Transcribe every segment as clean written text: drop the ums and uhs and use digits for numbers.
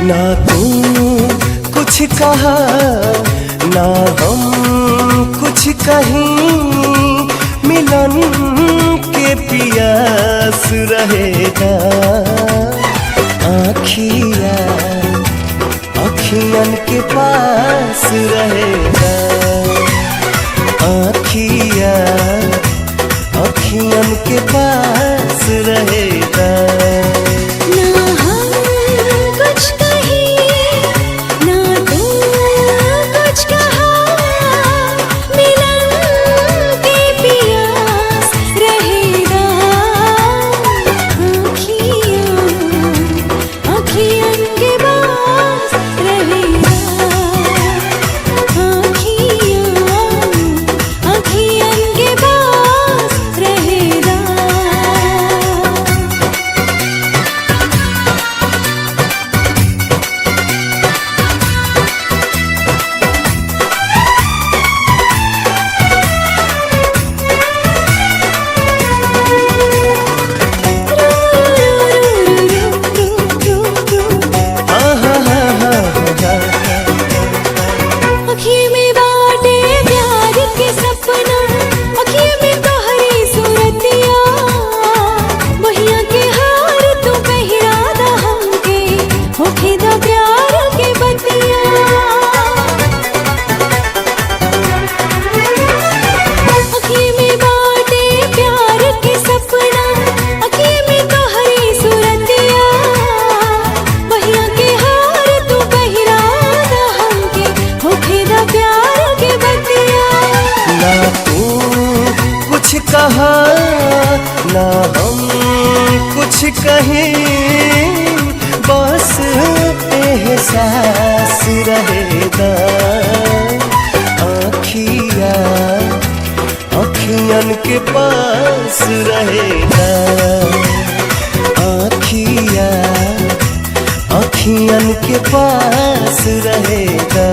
ना तू कुछ कहा ना हम कुछ कहीं, मिलन के पियास रहेगा। आँखिया अखियन के पास रहेगा। आँखिया अखियन के पास रहेगा। कहा ना हम कुछ कहें, बस एहसास रहेगा। आँखिया अखियन के पास रहेगा। आँखिया अखियन के पास रहेगा।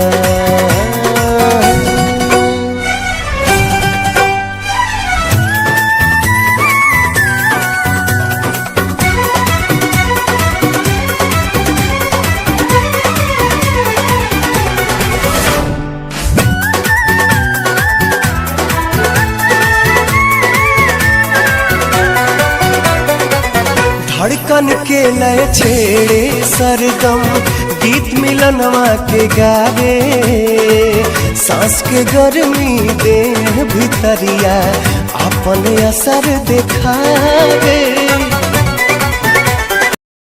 धड़कन के लय छेड़े सरगम, गीत मिलनवा के गावे। सांस के गर्मी देह भितरिया अपन असर दिखावे।